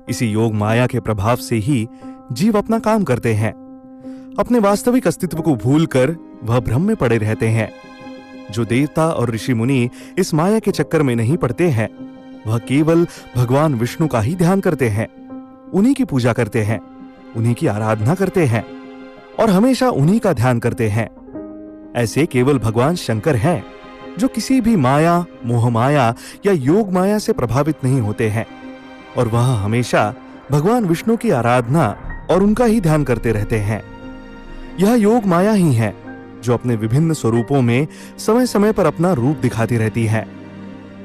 इसी योग माया के प्रभाव से ही जीव अपना काम करते हैं। अपने वास्तविक अस्तित्व को भूलकर वह भ्रम में पड़े रहते हैं। जो देवता और ऋषि मुनि इस माया के चक्कर में नहीं पड़ते हैं, वह केवल भगवान विष्णु का ही ध्यान करते हैं, उन्हीं की पूजा करते हैं, उन्हीं की आराधना करते हैं और हमेशा उन्हीं का ध्यान करते हैं। ऐसे केवल भगवान शंकर हैं जो किसी भी माया, मोह माया या योग माया से प्रभावित नहीं होते हैं और वह हमेशा भगवान विष्णु की आराधना और उनका ही ध्यान करते रहते हैं। यह योग माया ही है जो अपने विभिन्न स्वरूपों में समय समय पर अपना रूप दिखाती रहती है।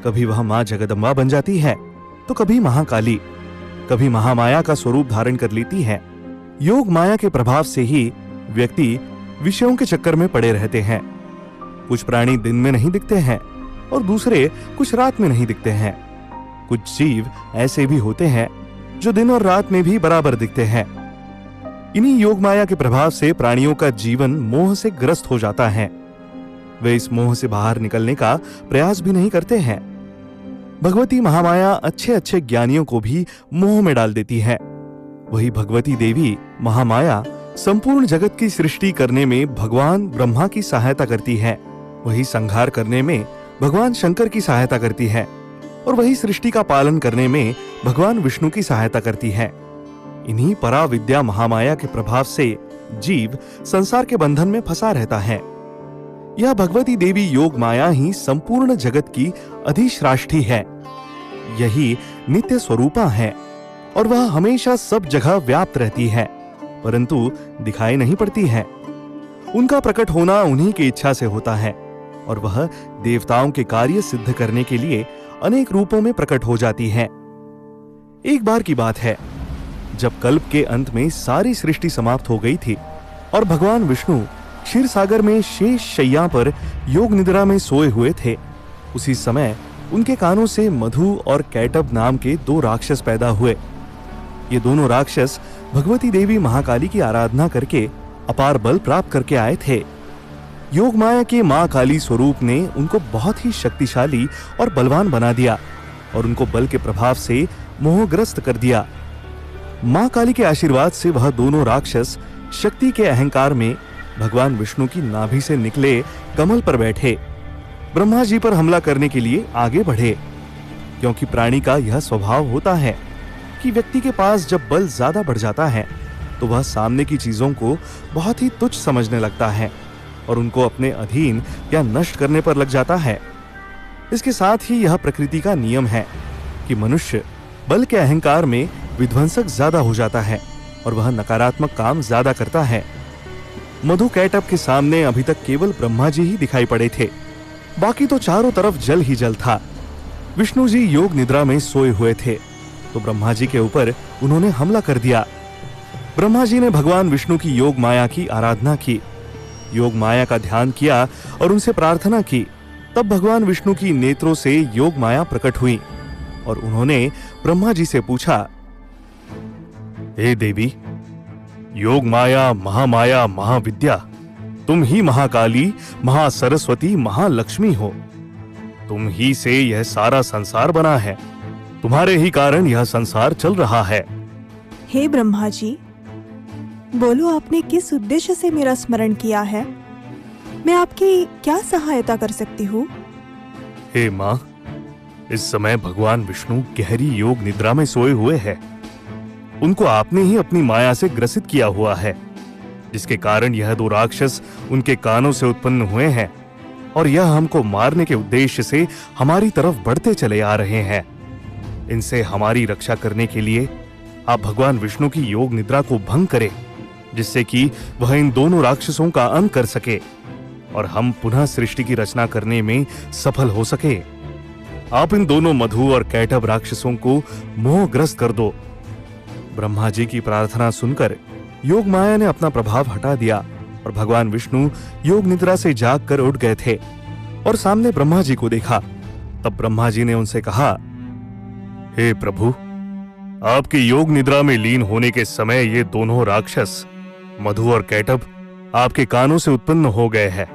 कभी वह मां जगदम्बा बन जाती है तो कभी महाकाली, कभी महामाया का स्वरूप धारण कर लेती है। योग माया के प्रभाव से ही व्यक्ति विषयों के चक्कर में पड़े रहते हैं। कुछ प्राणी दिन में नहीं दिखते हैं और दूसरे कुछ रात में नहीं दिखते हैं। कुछ जीव ऐसे भी होते हैं जो दिन और रात में भी बराबर दिखते हैं। इन्हीं योग माया के प्रभाव से प्राणियों का जीवन मोह से ग्रस्त हो जाता है। वे इस मोह से बाहर निकलने का प्रयास भी नहीं करते हैं। भगवती महामाया अच्छे अच्छे ज्ञानियों को भी मोह में डाल देती है। वही भगवती देवी महामाया संपूर्ण जगत की सृष्टि करने में भगवान ब्रह्मा की सहायता करती है। वही संहार करने में भगवान शंकर की सहायता करती है और वही सृष्टि का पालन करने में भगवान विष्णु की सहायता करती है। इन्हीं पराविद्या महामाया के प्रभाव से जीव संसार के बंधन में फंसा रहता है। यह भगवती देवी योग माया ही संपूर्ण जगत की अधिश्राष्ठी है। यही नित्य स्वरूपा है और वह हमेशा सब जगह व्याप्त रहती है, परंतु दिखाई नहीं पड़ती है। उनका प्रकट होना उन्हीं की इच्छा से होता है और वह देवताओं के कार्य सिद्ध करने के लिए अनेक रूपों में प्रकट हो जाती है। एक बार की बात है, जब कल्प के अंत में सारी सृष्टि समाप्त हो गई थी और भगवान विष्णु क्षीर सागर में शेष शैया पर योग निद्रा में सोए हुए थे, उसी समय उनके कानों से मधु और कैटब नाम के 2 राक्षस पैदा हुए। ये दोनों राक्षस भगवती देवी महाकाली की आराधना करके अपार बल प्राप्त करके आए थे। योग माया के मां काली स्वरूप ने उनको बहुत ही शक्तिशाली और बलवान बना दिया और उनको बल के प्रभाव से मोहग्रस्त कर दिया। मां काली के आशीर्वाद से वह दोनों राक्षस शक्ति के अहंकार में भगवान विष्णु की नाभि से निकले कमल पर बैठे ब्रह्मा जी पर हमला करने के लिए आगे बढ़े। क्योंकि प्राणी का यह स्वभाव होता है कि व्यक्ति के पास जब बल ज्यादा बढ़ जाता है तो वह सामने की चीजों को बहुत ही तुच्छ समझने लगता है और उनको अपने अधीन या नष्ट करने पर लग जाता है। इसके साथ ही यह प्रकृति का नियम है कि मनुष्य बल के अहंकार में विध्वंसक ज्यादा हो जाता है और वह नकारात्मक काम ज्यादा करता है। मधु कैटब के सामने अभी तक केवल ब्रह्मा जी ही दिखाई पड़े थे, बाकी तो चारों तरफ जल ही जल था। विष्णु जी योग निद्रा में सोए हुए थे तो ब्रह्मा जी के ऊपर उन्होंने हमला कर दिया। ब्रह्मा जी ने भगवान विष्णु की योग माया की आराधना की, योग माया का ध्यान किया और उनसे प्रार्थना की। तब भगवान विष्णु की नेत्रों से योग माया प्रकट हुई और उन्होंने ब्रह्मा जी से पूछा, हे देवी, योग माया, महामाया, महाविद्या, तुम ही महाकाली, महासरस्वती, महालक्ष्मी हो। तुम ही से यह सारा संसार बना है, तुम्हारे ही कारण यह संसार चल रहा है। हे ब्रह्मा जी, बोलो आपने किस उद्देश्य से मेरा स्मरण किया है? मैं आपकी क्या सहायता कर सकती हूँ? हे माँ, इस समय भगवान विष्णु गहरी योग निद्रा में सोए हुए हैं। उनको आपने ही अपनी माया से ग्रसित किया हुआ है, जिसके कारण यह 2 राक्षस उनके कानों से उत्पन्न हुए हैं और यह हमको मारने के उद्देश्य से हमारी तरफ बढ़ते चले आ रहे हैं। इनसे हमारी रक्षा करने के लिए आप भगवान विष्णु की योग निद्रा को भंग करें, जिससे कि वह इन दोनों राक्षसों का अंत कर सके और हम पुनः सृष्टि की रचना करने में सफल हो सके। आप इन दोनों मधु और कैटब राक्षसों को मोहग्रस्त कर दो। ब्रह्मा जी की प्रार्थना सुनकर योग माया ने अपना प्रभाव हटा दिया और भगवान विष्णु योग निद्रा से जाग कर उठ गए थे और सामने ब्रह्मा जी को देखा। तब ब्रह्मा जी ने उनसे कहा, हे प्रभु, आपके योग निद्रा में लीन होने के समय ये दोनों राक्षस मधु और कैटब आपके कानों से उत्पन्न हो गए हैं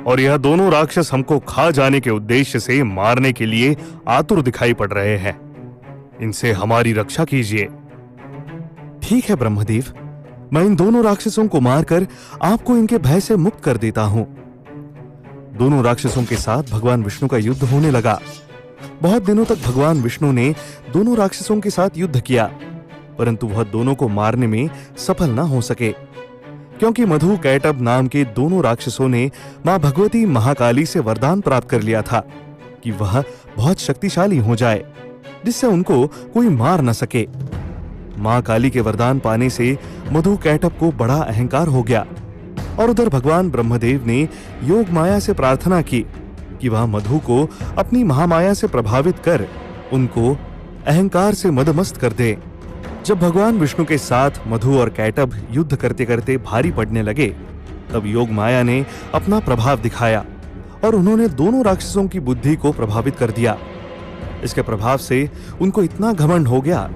और यह दोनों राक्षस हमको खा जाने के उद्देश्य से मारने के लिए आतुर दिखाई पड़ रहे हैं। इनसे हमारी रक्षा कीजिए। ठीक है ब्रह्मदेव, मैं इन दोनों राक्षसों को मारकर आपको इनके भय से मुक्त कर देता हूं। दोनों राक्षसों के साथ भगवान विष्णु का युद्ध होने लगा। बहुत दिनों तक भगवान विष्णु ने दोनों राक्षसों के साथ युद्ध किया, परंतु वह दोनों को मारने में सफल न हो सके, क्योंकि मधु कैटभ नाम के दोनों राक्षसों ने मां भगवती महाकाली से वरदान प्राप्त कर लिया था कि वह बहुत शक्तिशाली हो जाए, जिससे उनको कोई मार न सके। मां काली के वरदान पाने से मधु कैटभ को बड़ा अहंकार हो गया, और उधर भगवान ब्रह्मदेव ने योग माया से प्रार्थना की कि वह मधु को अपनी महामाया से प्रभावित कर उनको अहंकार से मदमस्त कर दे। जब भगवान विष्णु के साथ मधु और कैटभ युद्ध करते करते भारी पड़ने लगे, तब योग माया ने अपना प्रभाव दिखाया और उन्होंने दोनों राक्षसों की बुद्धि को प्रभावित कर दिया। इसके प्रभाव से उनको इतना घमंड हो गया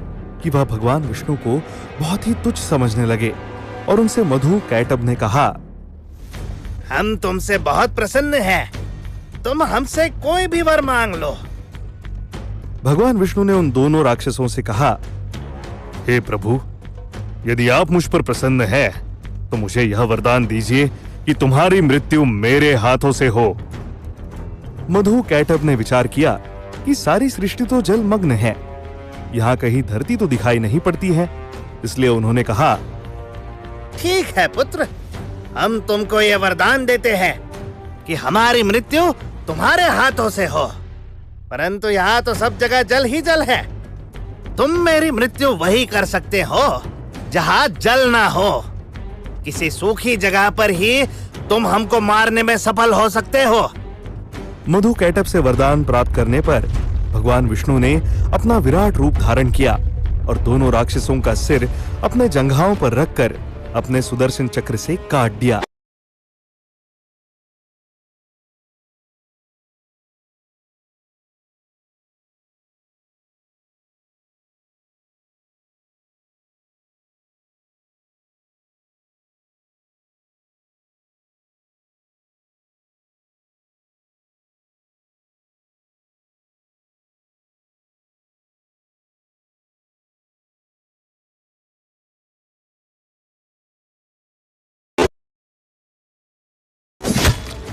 कि वह भगवान विष्णु को बहुत ही तुच्छ समझने लगे, और उनसे मधु कैटभ ने कहा, हम तुमसे बहुत प्रसन्न हैं, तुम हमसे कोई भी वर मांग लो। भगवान विष्णु ने उन दोनों राक्षसों से कहा, हे प्रभु, यदि आप मुझ पर प्रसन्न हैं, तो मुझे यह वरदान दीजिए कि तुम्हारी मृत्यु मेरे हाथों से हो। मधु कैटभ ने विचार किया कि सारी सृष्टि तो जलमग्न है, यहाँ कहीं धरती तो दिखाई नहीं पड़ती है, इसलिए उन्होंने कहा, ठीक है पुत्र, हम तुमको ये वरदान देते हैं कि हमारी मृत्यु तुम्हारे हाथों से हो, परंतु यहाँ तो सब जगह जल ही जल है। तुम मेरी मृत्यु वही कर सकते हो जहाँ जल ना हो। किसी सूखी जगह पर ही तुम हमको मारने में सफल हो सकते हो। मधु कैटभ से वरदान प्राप्त करने पर भगवान विष्णु ने अपना विराट रूप धारण किया और दोनों राक्षसों का सिर अपने जंघाओं पर रखकर अपने सुदर्शन चक्र से काट दिया।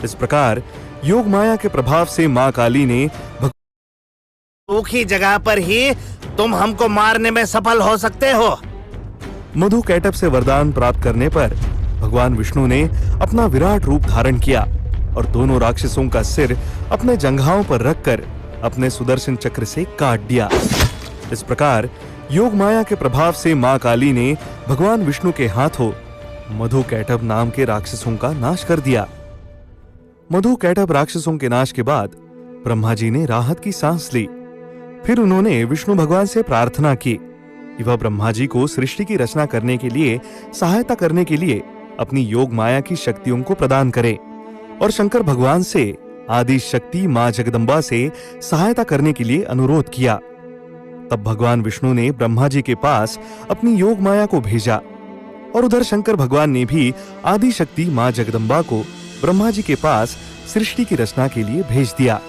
इस प्रकार योग माया के प्रभाव से मां काली ने सूखी जगह पर ही तुम हमको मारने में सफल हो सकते हो। मधु कैटभ से वरदान प्राप्त करने पर भगवान विष्णु ने अपना विराट रूप धारण किया और दोनों राक्षसों का सिर अपने जंघाओं पर रखकर अपने सुदर्शन चक्र से काट दिया। इस प्रकार योग माया के प्रभाव से मां काली ने भगवान विष्णु के हाथों मधु कैटभ नाम के राक्षसों का नाश कर दिया। मधु कैटभ राक्षसों के नाश के बाद ब्रह्मा जी ने राहत की सांस ली। फिर उन्होंने विष्णु भगवान से प्रार्थना की कि वह ब्रह्मा जी को सृष्टि की रचना करने के लिए सहायता करने के लिए अपनी योग माया की शक्तियों को प्रदान करे, और शंकर भगवान से आदि शक्ति मां जगदम्बा से सहायता करने के लिए अनुरोध किया। तब भगवान विष्णु ने ब्रह्मा जी के पास अपनी योग माया को भेजा, और उधर शंकर भगवान ने भी आदि शक्ति मां जगदम्बा को ब्रह्मा जी के पास सृष्टि की रचना के लिए भेज दिया।